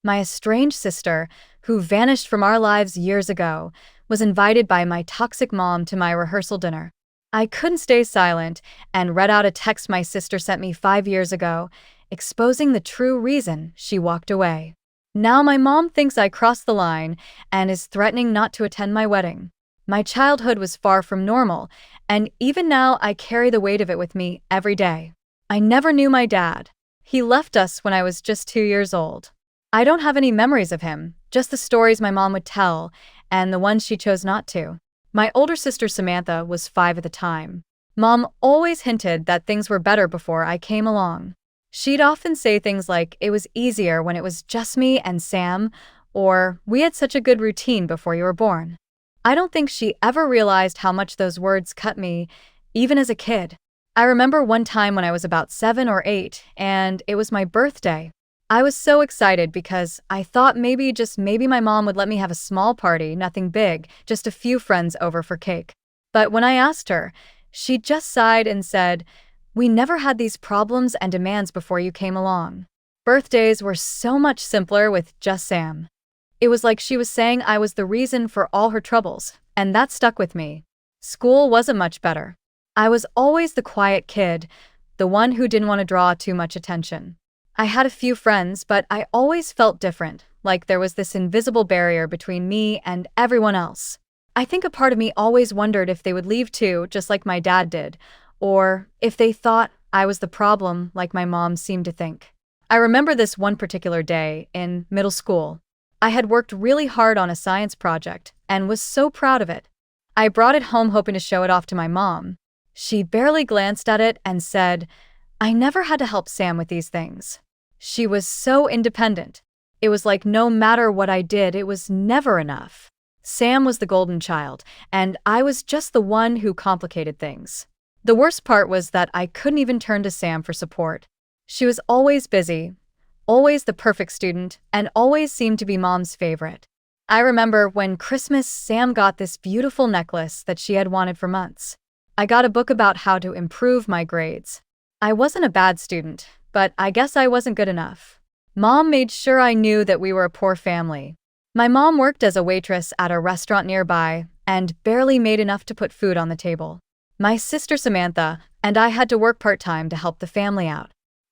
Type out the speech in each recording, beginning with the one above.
My estranged sister, who vanished from our lives years ago, was invited by my toxic mom to my rehearsal dinner. I couldn't stay silent and read out a text my sister sent me 5 years ago, exposing the true reason she walked away. Now my mom thinks I crossed the line and is threatening not to attend my wedding. My childhood was far from normal, and even now I carry the weight of it with me every day. I never knew my dad. He left us when I was just 2 years old. I don't have any memories of him, just the stories my mom would tell, and the ones she chose not to. My older sister Samantha was 5 at the time. Mom always hinted that things were better before I came along. She'd often say things like it was easier when it was just me and Sam, or we had such a good routine before you were born. I don't think she ever realized how much those words cut me, even as a kid. I remember one time when I was about 7 or 8, and it was my birthday. I was so excited because I thought maybe, just maybe, my mom would let me have a small party, nothing big, just a few friends over for cake. But when I asked her, she just sighed and said, "We never had these problems and demands before you came along." Birthdays were so much simpler with just Sam. It was like she was saying I was the reason for all her troubles, and that stuck with me. School wasn't much better. I was always the quiet kid, the one who didn't want to draw too much attention. I had a few friends, but I always felt different, like there was this invisible barrier between me and everyone else. I think a part of me always wondered if they would leave too, just like my dad did, or if they thought I was the problem, like my mom seemed to think. I remember this one particular day in middle school. I had worked really hard on a science project and was so proud of it. I brought it home hoping to show it off to my mom. She barely glanced at it and said, "I never had to help Sam with these things." She was so independent. It was like no matter what I did, it was never enough. Sam was the golden child, and I was just the one who complicated things. The worst part was that I couldn't even turn to Sam for support. She was always busy, always the perfect student, and always seemed to be Mom's favorite. I remember when Christmas, Sam got this beautiful necklace that she had wanted for months. I got a book about how to improve my grades. I wasn't a bad student, but I guess I wasn't good enough. Mom made sure I knew that we were a poor family. My mom worked as a waitress at a restaurant nearby and barely made enough to put food on the table. My sister Samantha and I had to work part-time to help the family out.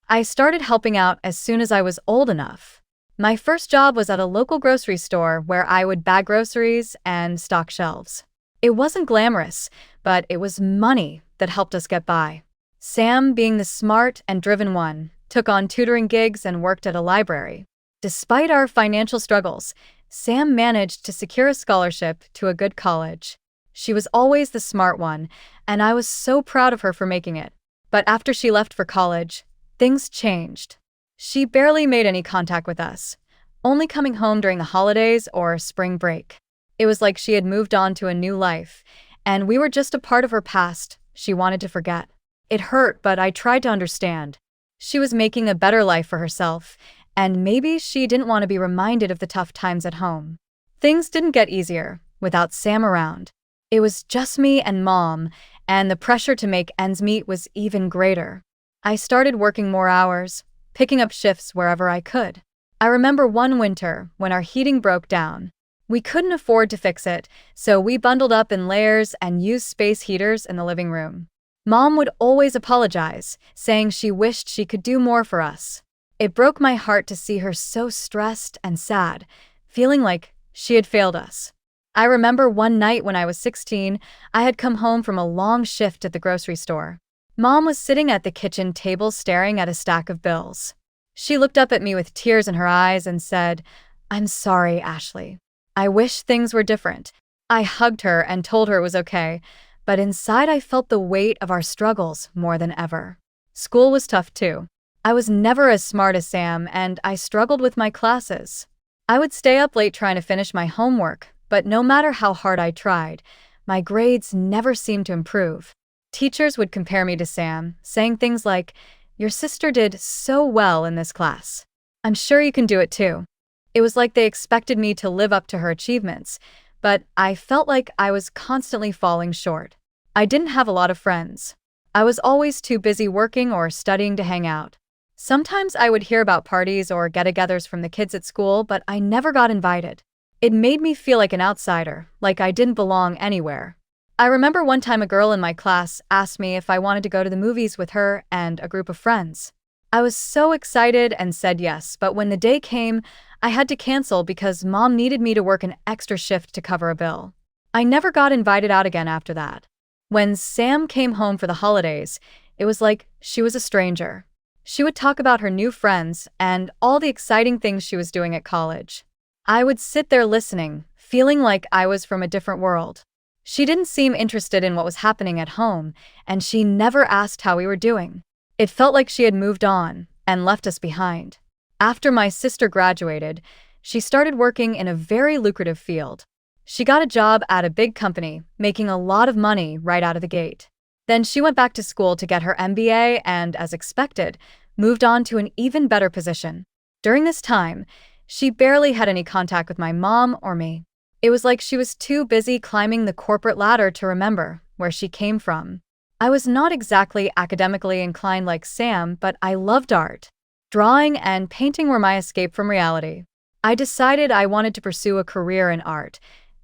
I started helping out as soon as I was old enough. My first job was at a local grocery store where I would bag groceries and stock shelves. It wasn't glamorous, but it was money that helped us get by. Sam, being the smart and driven one, took on tutoring gigs and worked at a library. Despite our financial struggles, Sam managed to secure a scholarship to a good college. She was always the smart one, and I was so proud of her for making it. But after she left for college, things changed. She barely made any contact with us, only coming home during the holidays or spring break. It was like she had moved on to a new life, and we were just a part of her past she wanted to forget. It hurt, but I tried to understand. She was making a better life for herself, and maybe she didn't want to be reminded of the tough times at home. Things didn't get easier without Sam around. It was just me and Mom, and the pressure to make ends meet was even greater. I started working more hours, picking up shifts wherever I could. I remember one winter when our heating broke down. We couldn't afford to fix it, so we bundled up in layers and used space heaters in the living room. Mom would always apologize, saying she wished she could do more for us. It broke my heart to see her so stressed and sad, feeling like she had failed us. I remember one night when I was 16, I had come home from a long shift at the grocery store. Mom was sitting at the kitchen table staring at a stack of bills. She looked up at me with tears in her eyes and said, "I'm sorry, Ashley. I wish things were different." I hugged her and told her it was okay, but inside I felt the weight of our struggles more than ever. School was tough too. I was never as smart as Sam, and I struggled with my classes. I would stay up late trying to finish my homework, but no matter how hard I tried, my grades never seemed to improve. Teachers would compare me to Sam, saying things like, "Your sister did so well in this class. I'm sure you can do it too." It was like they expected me to live up to her achievements, but I felt like I was constantly falling short. I didn't have a lot of friends. I was always too busy working or studying to hang out. Sometimes I would hear about parties or get-togethers from the kids at school, but I never got invited. It made me feel like an outsider, like I didn't belong anywhere. I remember one time a girl in my class asked me if I wanted to go to the movies with her and a group of friends. I was so excited and said yes, but when the day came, I had to cancel because mom needed me to work an extra shift to cover a bill. I never got invited out again after that. When Sam came home for the holidays, it was like she was a stranger. She would talk about her new friends and all the exciting things she was doing at college. I would sit there listening, feeling like I was from a different world. She didn't seem interested in what was happening at home, and she never asked how we were doing. It felt like she had moved on and left us behind. After my sister graduated, she started working in a very lucrative field. She got a job at a big company, making a lot of money right out of the gate. Then she went back to school to get her MBA and, as expected, moved on to an even better position. During this time, she barely had any contact with my mom or me. It was like she was too busy climbing the corporate ladder to remember where she came from. I was not exactly academically inclined like Sam, but I loved art. Drawing and painting were my escape from reality. I decided I wanted to pursue a career in art,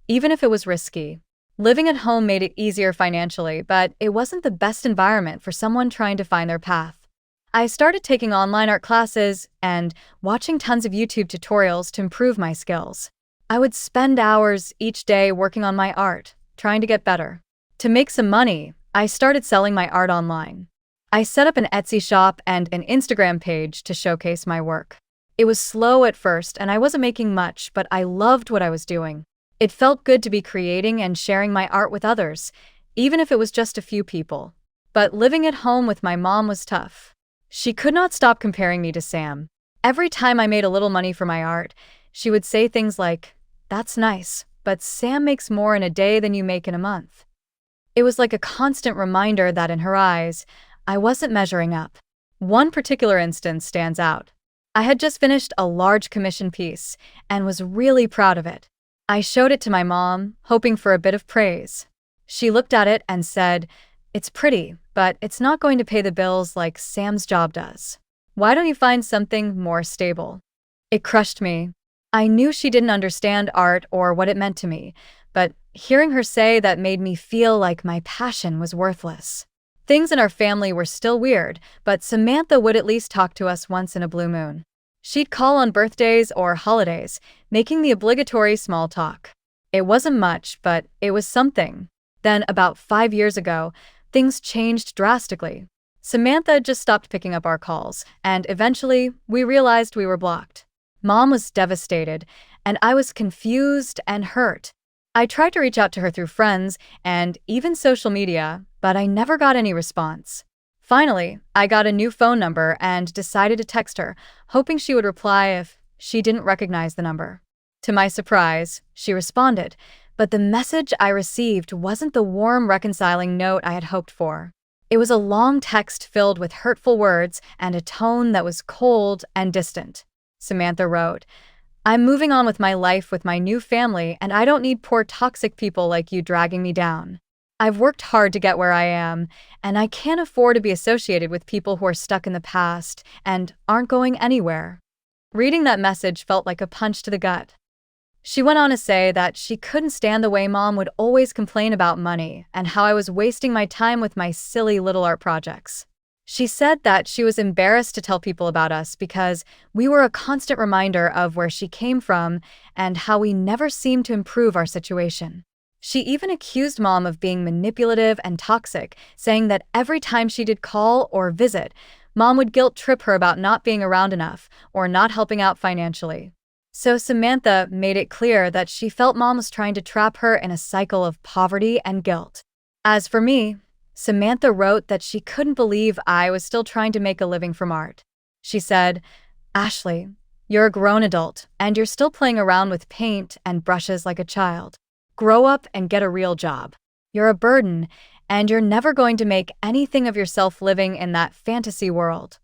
even if it was risky. Living at home made it easier financially, but it wasn't the best environment for someone trying to find their path. I started taking online art classes and watching tons of YouTube tutorials to improve my skills. I would spend hours each day working on my art, trying to get better. To make some money, I started selling my art online. I set up an Etsy shop and an Instagram page to showcase my work. It was slow at first and I wasn't making much, but I loved what I was doing. It felt good to be creating and sharing my art with others, even if it was just a few people. But living at home with my mom was tough. She could not stop comparing me to Sam. Every time I made a little money for my art, she would say things like, "That's nice, but Sam makes more in a day than you make in a month." It was like a constant reminder that in her eyes, I wasn't measuring up. One particular instance stands out. I had just finished a large commission piece and was really proud of it. I showed it to my mom, hoping for a bit of praise. She looked at it and said, "It's pretty, but it's not going to pay the bills like Sam's job does. Why don't you find something more stable?" It crushed me. I knew she didn't understand art or what it meant to me, but hearing her say that made me feel like my passion was worthless. Things in our family were still weird, but Samantha would at least talk to us once in a blue moon. She'd call on birthdays or holidays, making the obligatory small talk. It wasn't much, but it was something. Then, about 5 years ago, things changed drastically. Samantha just stopped picking up our calls, and eventually, we realized we were blocked. Mom was devastated, and I was confused and hurt. I tried to reach out to her through friends and even social media, but I never got any response. Finally, I got a new phone number and decided to text her, hoping she would reply if she didn't recognize the number. To my surprise, she responded, but the message I received wasn't the warm, reconciling note I had hoped for. It was a long text filled with hurtful words and a tone that was cold and distant. Samantha wrote, "I'm moving on with my life with my new family, and I don't need poor toxic people like you dragging me down. I've worked hard to get where I am, and I can't afford to be associated with people who are stuck in the past and aren't going anywhere." Reading that message felt like a punch to the gut. She went on to say that she couldn't stand the way Mom would always complain about money and how I was wasting my time with my silly little art projects. She said that she was embarrassed to tell people about us because we were a constant reminder of where she came from and how we never seemed to improve our situation. She even accused Mom of being manipulative and toxic, saying that every time she did call or visit, Mom would guilt-trip her about not being around enough or not helping out financially. So Samantha made it clear that she felt Mom was trying to trap her in a cycle of poverty and guilt. As for me, Samantha wrote that she couldn't believe I was still trying to make a living from art. She said, "Ashley, you're a grown adult, and you're still playing around with paint and brushes like a child. Grow up and get a real job. You're a burden, and you're never going to make anything of yourself living in that fantasy world."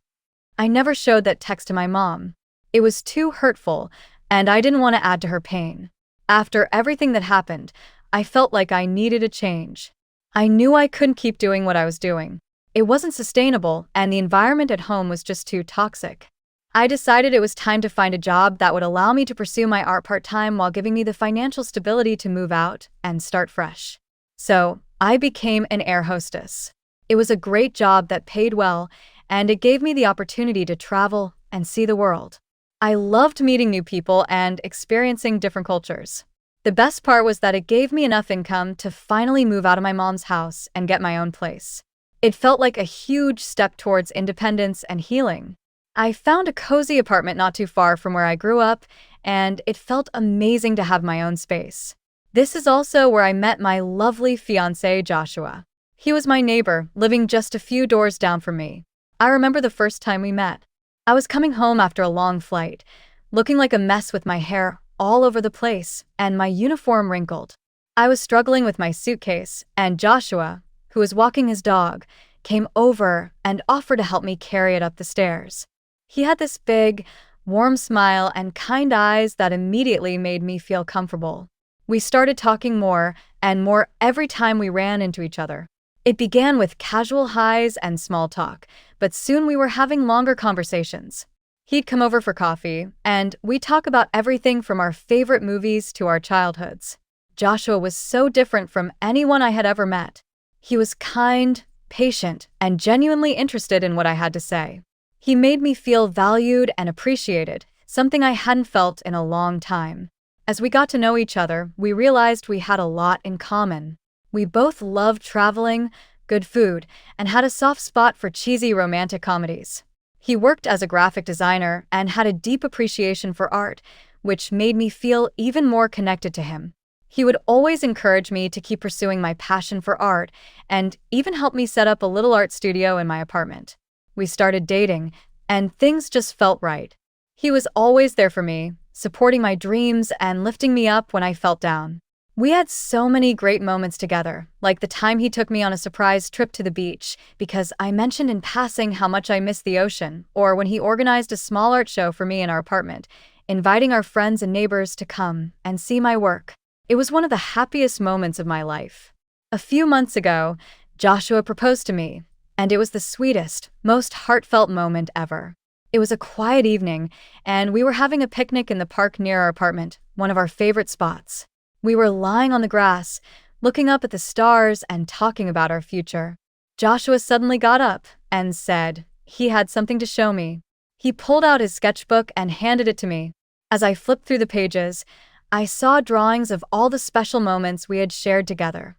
I never showed that text to my mom. It was too hurtful, and I didn't want to add to her pain. After everything that happened, I felt like I needed a change. I knew I couldn't keep doing what I was doing. It wasn't sustainable, and the environment at home was just too toxic. I decided it was time to find a job that would allow me to pursue my art part-time while giving me the financial stability to move out and start fresh. So, I became an air hostess. It was a great job that paid well, and it gave me the opportunity to travel and see the world. I loved meeting new people and experiencing different cultures. The best part was that it gave me enough income to finally move out of my mom's house and get my own place. It felt like a huge step towards independence and healing. I found a cozy apartment not too far from where I grew up, and it felt amazing to have my own space. This is also where I met my lovely fiancé, Joshua. He was my neighbor, living just a few doors down from me. I remember the first time we met. I was coming home after a long flight, looking like a mess with my hair all over the place and my uniform wrinkled. I was struggling with my suitcase, and Joshua, who was walking his dog, came over and offered to help me carry it up the stairs. He had this big, warm smile and kind eyes that immediately made me feel comfortable. We started talking more and more every time we ran into each other. It began with casual highs and small talk, but soon we were having longer conversations. He'd come over for coffee, and we'd talk about everything from our favorite movies to our childhoods. Joshua was so different from anyone I had ever met. He was kind, patient, and genuinely interested in what I had to say. He made me feel valued and appreciated, something I hadn't felt in a long time. As we got to know each other, we realized we had a lot in common. We both loved traveling, good food, and had a soft spot for cheesy romantic comedies. He worked as a graphic designer and had a deep appreciation for art, which made me feel even more connected to him. He would always encourage me to keep pursuing my passion for art and even help me set up a little art studio in my apartment. We started dating, and things just felt right. He was always there for me, supporting my dreams and lifting me up when I felt down. We had so many great moments together, like the time he took me on a surprise trip to the beach because I mentioned in passing how much I missed the ocean, or when he organized a small art show for me in our apartment, inviting our friends and neighbors to come and see my work. It was one of the happiest moments of my life. A few months ago, Joshua proposed to me, and it was the sweetest, most heartfelt moment ever. It was a quiet evening, and we were having a picnic in the park near our apartment, one of our favorite spots. We were lying on the grass, looking up at the stars and talking about our future. Joshua suddenly got up and said he had something to show me. He pulled out his sketchbook and handed it to me. As I flipped through the pages, I saw drawings of all the special moments we had shared together.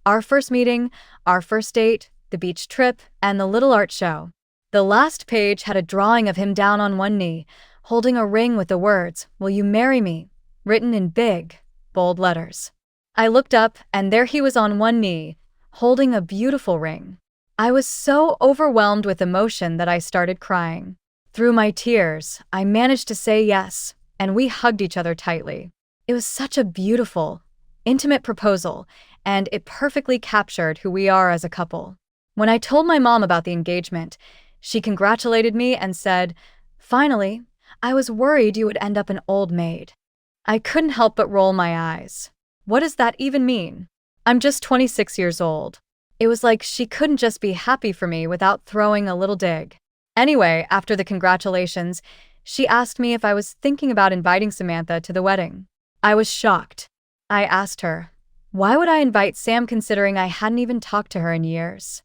Our first meeting, our first date, the beach trip, and the little art show. The last page had a drawing of him down on one knee, holding a ring with the words, "Will you marry me?" written in big, bold letters. I looked up, and there he was on one knee, holding a beautiful ring. I was so overwhelmed with emotion that I started crying. Through my tears, I managed to say yes, and we hugged each other tightly. It was such a beautiful, intimate proposal, and it perfectly captured who we are as a couple. When I told my mom about the engagement, she congratulated me and said, "Finally, I was worried you would end up an old maid." I couldn't help but roll my eyes. What does that even mean? I'm just 26 years old. It was like she couldn't just be happy for me without throwing a little dig. Anyway, after the congratulations, she asked me if I was thinking about inviting Samantha to the wedding. I was shocked. I asked her, why would I invite Sam considering I hadn't even talked to her in years?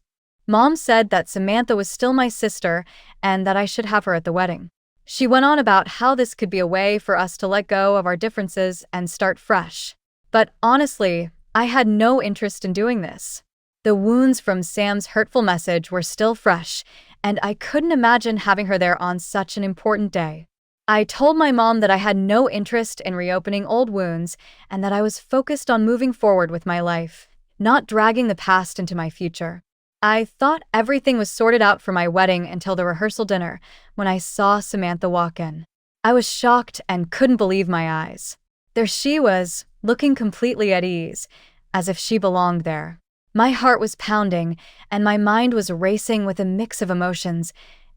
Mom said that Samantha was still my sister and that I should have her at the wedding. She went on about how this could be a way for us to let go of our differences and start fresh. But honestly, I had no interest in doing this. The wounds from Sam's hurtful message were still fresh, and I couldn't imagine having her there on such an important day. I told my mom that I had no interest in reopening old wounds and that I was focused on moving forward with my life, not dragging the past into my future. I thought everything was sorted out for my wedding until the rehearsal dinner, when I saw Samantha walk in. I was shocked and couldn't believe my eyes. There she was, looking completely at ease, as if she belonged there. My heart was pounding, and my mind was racing with a mix of emotions: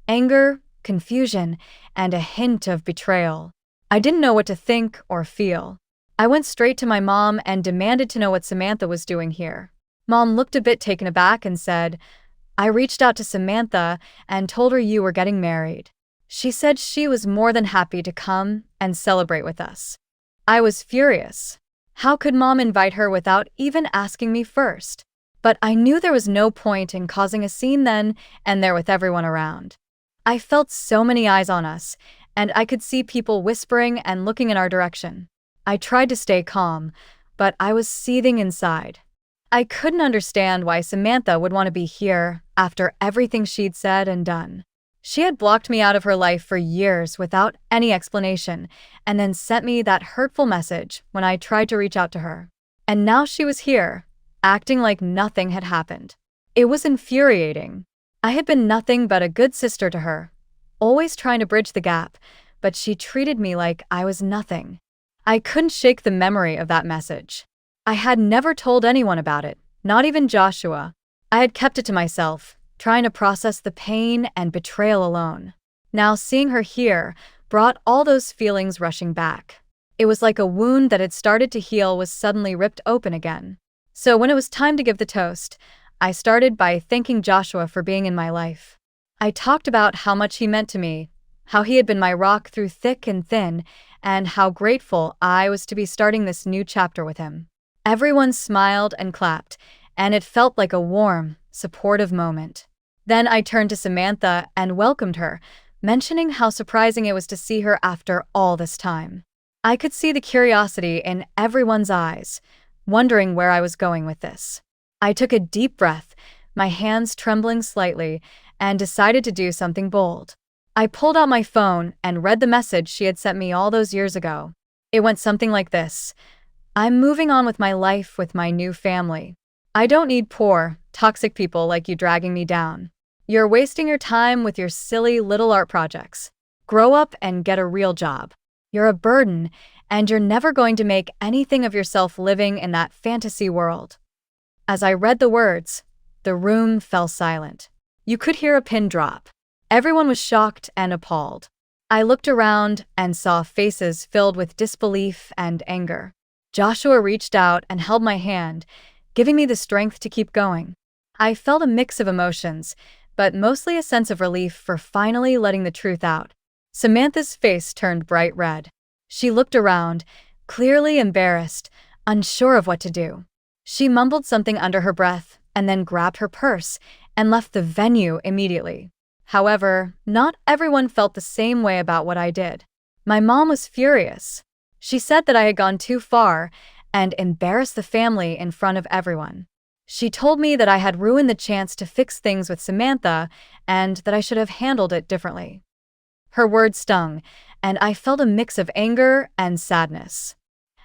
anger, confusion, and a hint of betrayal. I didn't know what to think or feel. I went straight to my mom and demanded to know what Samantha was doing here. Mom looked a bit taken aback and said, I reached out to Samantha and told her you were getting married. She said she was more than happy to come and celebrate with us. I was furious. How could Mom invite her without even asking me first? But I knew there was no point in causing a scene then and there with everyone around. I felt so many eyes on us, and I could see people whispering and looking in our direction. I tried to stay calm, but I was seething inside. I couldn't understand why Samantha would want to be here after everything she'd said and done. She had blocked me out of her life for years without any explanation, and then sent me that hurtful message when I tried to reach out to her. And now she was here, acting like nothing had happened. It was infuriating. I had been nothing but a good sister to her, always trying to bridge the gap, but she treated me like I was nothing. I couldn't shake the memory of that message. I had never told anyone about it, not even Joshua. I had kept it to myself, trying to process the pain and betrayal alone. Now seeing her here brought all those feelings rushing back. It was like a wound that had started to heal was suddenly ripped open again. So when it was time to give the toast, I started by thanking Joshua for being in my life. I talked about how much he meant to me, how he had been my rock through thick and thin, and how grateful I was to be starting this new chapter with him. Everyone smiled and clapped, and it felt like a warm, supportive moment. Then I turned to Samantha and welcomed her, mentioning how surprising it was to see her after all this time. I could see the curiosity in everyone's eyes, wondering where I was going with this. I took a deep breath, my hands trembling slightly, and decided to do something bold. I pulled out my phone and read the message she had sent me all those years ago. It went something like this: "I'm moving on with my life with my new family. I don't need poor, toxic people like you dragging me down. You're wasting your time with your silly little art projects. Grow up and get a real job. You're a burden, and you're never going to make anything of yourself living in that fantasy world." As I read the words, the room fell silent. You could hear a pin drop. Everyone was shocked and appalled. I looked around and saw faces filled with disbelief and anger. Joshua reached out and held my hand, giving me the strength to keep going. I felt a mix of emotions, but mostly a sense of relief for finally letting the truth out. Samantha's face turned bright red. She looked around, clearly embarrassed, unsure of what to do. She mumbled something under her breath and then grabbed her purse and left the venue immediately. However, not everyone felt the same way about what I did. My mom was furious. She said that I had gone too far and embarrassed the family in front of everyone. She told me that I had ruined the chance to fix things with Samantha and that I should have handled it differently. Her words stung, and I felt a mix of anger and sadness.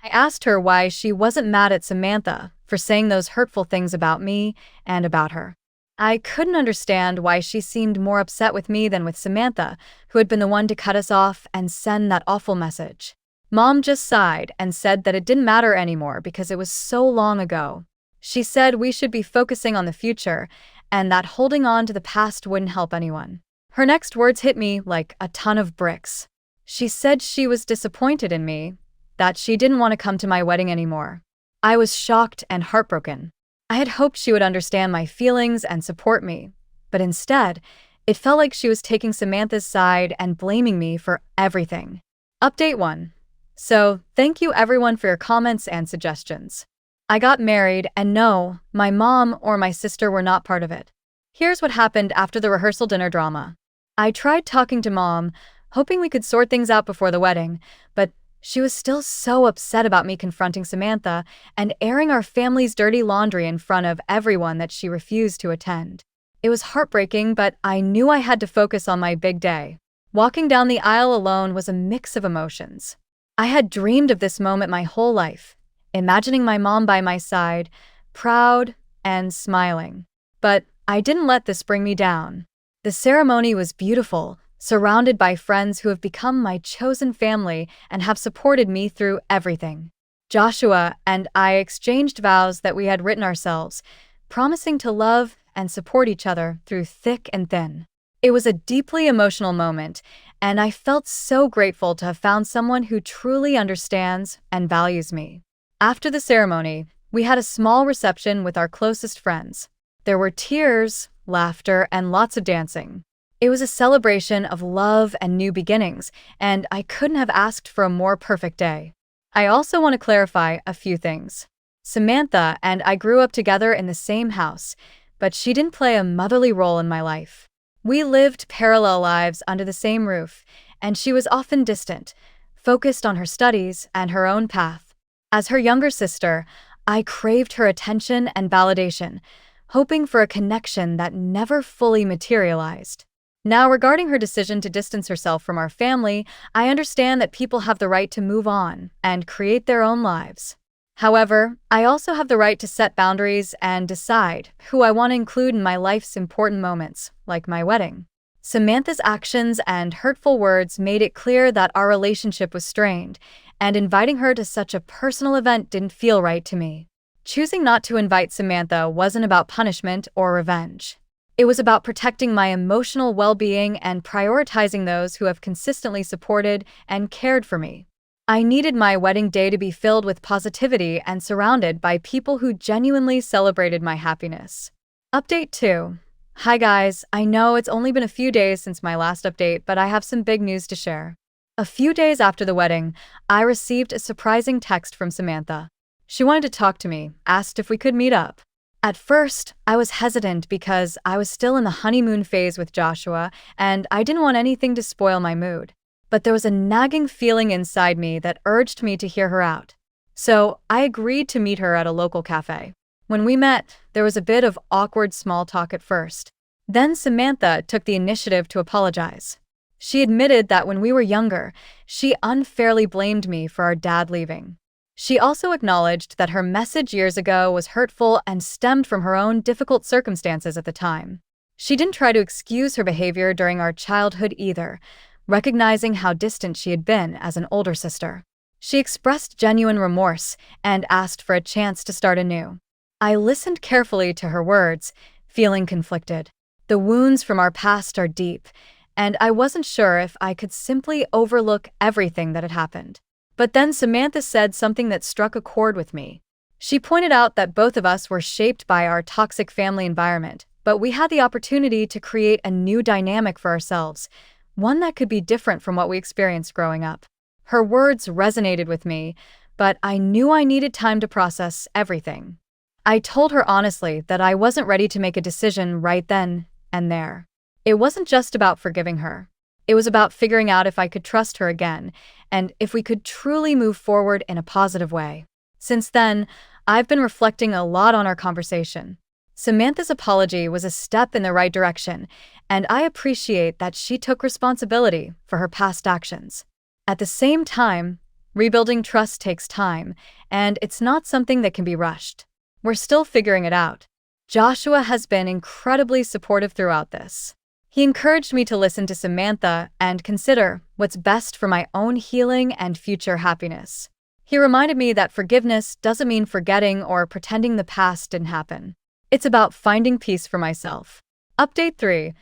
I asked her why she wasn't mad at Samantha for saying those hurtful things about me and about her. I couldn't understand why she seemed more upset with me than with Samantha, who had been the one to cut us off and send that awful message. Mom just sighed and said that it didn't matter anymore because it was so long ago. She said we should be focusing on the future and that holding on to the past wouldn't help anyone. Her next words hit me like a ton of bricks. She said she was disappointed in me, that she didn't want to come to my wedding anymore. I was shocked and heartbroken. I had hoped she would understand my feelings and support me, but instead, it felt like she was taking Samantha's side and blaming me for everything. Update 1. So, thank you everyone for your comments and suggestions. I got married, and no, my mom or my sister were not part of it. Here's what happened after the rehearsal dinner drama. I tried talking to Mom, hoping we could sort things out before the wedding, but she was still so upset about me confronting Samantha and airing our family's dirty laundry in front of everyone that she refused to attend. It was heartbreaking, but I knew I had to focus on my big day. Walking down the aisle alone was a mix of emotions. I had dreamed of this moment my whole life, imagining my mom by my side, proud and smiling. But I didn't let this bring me down. The ceremony was beautiful, surrounded by friends who have become my chosen family and have supported me through everything. Joshua and I exchanged vows that we had written ourselves, promising to love and support each other through thick and thin. It was a deeply emotional moment, and I felt so grateful to have found someone who truly understands and values me. After the ceremony, we had a small reception with our closest friends. There were tears, laughter, and lots of dancing. It was a celebration of love and new beginnings, and I couldn't have asked for a more perfect day. I also want to clarify a few things. Samantha and I grew up together in the same house, but she didn't play a motherly role in my life. We lived parallel lives under the same roof, and she was often distant, focused on her studies and her own path. As her younger sister, I craved her attention and validation, hoping for a connection that never fully materialized. Now, regarding her decision to distance herself from our family, I understand that people have the right to move on and create their own lives. However, I also have the right to set boundaries and decide who I want to include in my life's important moments, like my wedding. Samantha's actions and hurtful words made it clear that our relationship was strained, and inviting her to such a personal event didn't feel right to me. Choosing not to invite Samantha wasn't about punishment or revenge. It was about protecting my emotional well-being and prioritizing those who have consistently supported and cared for me. I needed my wedding day to be filled with positivity and surrounded by people who genuinely celebrated my happiness. Update 2. Hi guys, I know it's only been a few days since my last update, but I have some big news to share. A few days after the wedding, I received a surprising text from Samantha. She wanted to talk to me, asked if we could meet up. At first, I was hesitant because I was still in the honeymoon phase with Joshua, and I didn't want anything to spoil my mood. But there was a nagging feeling inside me that urged me to hear her out. So I agreed to meet her at a local cafe. When we met, there was a bit of awkward small talk at first. Then Samantha took the initiative to apologize. She admitted that when we were younger, she unfairly blamed me for our dad leaving. She also acknowledged that her message years ago was hurtful and stemmed from her own difficult circumstances at the time. She didn't try to excuse her behavior during our childhood either, recognizing how distant she had been as an older sister. She expressed genuine remorse and asked for a chance to start anew. I listened carefully to her words, feeling conflicted. The wounds from our past are deep, and I wasn't sure if I could simply overlook everything that had happened. But then Samantha said something that struck a chord with me. She pointed out that both of us were shaped by our toxic family environment, but we had the opportunity to create a new dynamic for ourselves, one that could be different from what we experienced growing up. Her words resonated with me, but I knew I needed time to process everything. I told her honestly that I wasn't ready to make a decision right then and there. It wasn't just about forgiving her. It was about figuring out if I could trust her again, and if we could truly move forward in a positive way. Since then, I've been reflecting a lot on our conversation. Samantha's apology was a step in the right direction, and I appreciate that she took responsibility for her past actions. At the same time, rebuilding trust takes time, and it's not something that can be rushed. We're still figuring it out. Joshua has been incredibly supportive throughout this. He encouraged me to listen to Samantha and consider what's best for my own healing and future happiness. He reminded me that forgiveness doesn't mean forgetting or pretending the past didn't happen. It's about finding peace for myself. Update 3.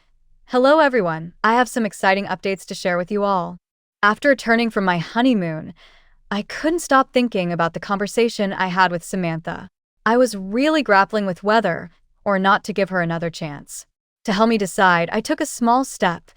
Hello everyone, I have some exciting updates to share with you all. After returning from my honeymoon, I couldn't stop thinking about the conversation I had with Samantha. I was really grappling with whether or not to give her another chance. To help me decide, I took a small step.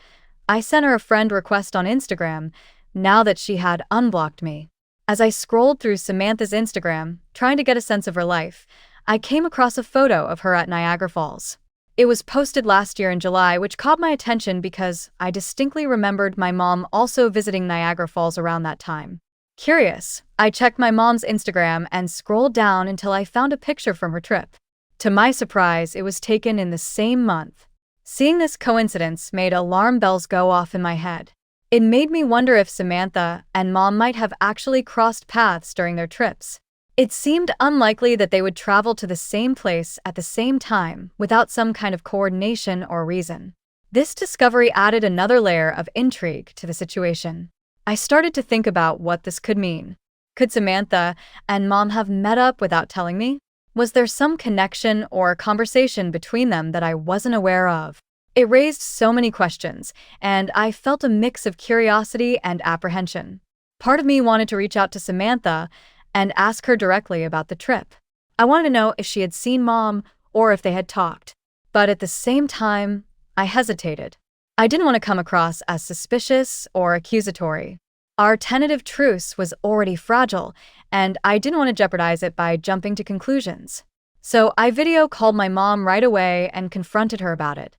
I sent her a friend request on Instagram, now that she had unblocked me. As I scrolled through Samantha's Instagram, trying to get a sense of her life, I came across a photo of her at Niagara Falls. It was posted last year in July, which caught my attention because I distinctly remembered my mom also visiting Niagara Falls around that time. Curious, I checked my mom's Instagram and scrolled down until I found a picture from her trip. To my surprise, it was taken in the same month. Seeing this coincidence made alarm bells go off in my head. It made me wonder if Samantha and Mom might have actually crossed paths during their trips. It seemed unlikely that they would travel to the same place at the same time without some kind of coordination or reason. This discovery added another layer of intrigue to the situation. I started to think about what this could mean. Could Samantha and Mom have met up without telling me? Was there some connection or conversation between them that I wasn't aware of? It raised so many questions, and I felt a mix of curiosity and apprehension. Part of me wanted to reach out to Samantha and ask her directly about the trip. I wanted to know if she had seen Mom or if they had talked. But at the same time, I hesitated. I didn't want to come across as suspicious or accusatory. Our tentative truce was already fragile, and I didn't want to jeopardize it by jumping to conclusions. So I video called my mom right away and confronted her about it.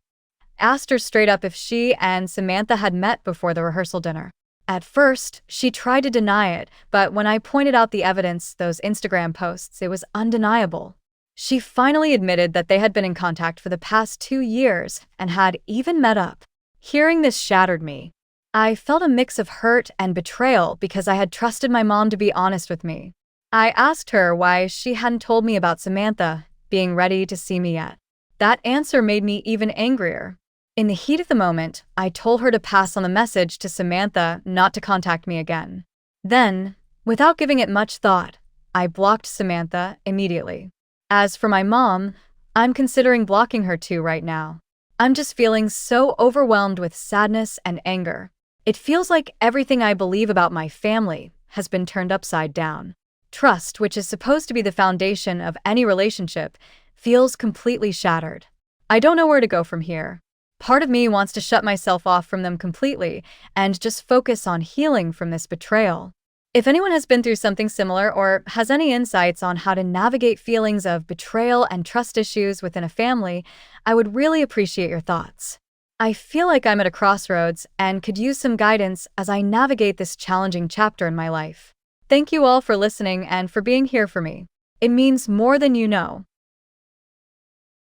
Asked her straight up if she and Samantha had met before the rehearsal dinner. At first, she tried to deny it, but when I pointed out the evidence, those Instagram posts, it was undeniable. She finally admitted that they had been in contact for the past 2 years and had even met up. Hearing this shattered me. I felt a mix of hurt and betrayal because I had trusted my mom to be honest with me. I asked her why she hadn't told me about Samantha being ready to see me yet. That answer made me even angrier. In the heat of the moment, I told her to pass on the message to Samantha not to contact me again. Then, without giving it much thought, I blocked Samantha immediately. As for my mom, I'm considering blocking her too right now. I'm just feeling so overwhelmed with sadness and anger. It feels like everything I believe about my family has been turned upside down. Trust, which is supposed to be the foundation of any relationship, feels completely shattered. I don't know where to go from here. Part of me wants to shut myself off from them completely and just focus on healing from this betrayal. If anyone has been through something similar or has any insights on how to navigate feelings of betrayal and trust issues within a family, I would really appreciate your thoughts. I feel like I'm at a crossroads and could use some guidance as I navigate this challenging chapter in my life. Thank you all for listening and for being here for me. It means more than you know.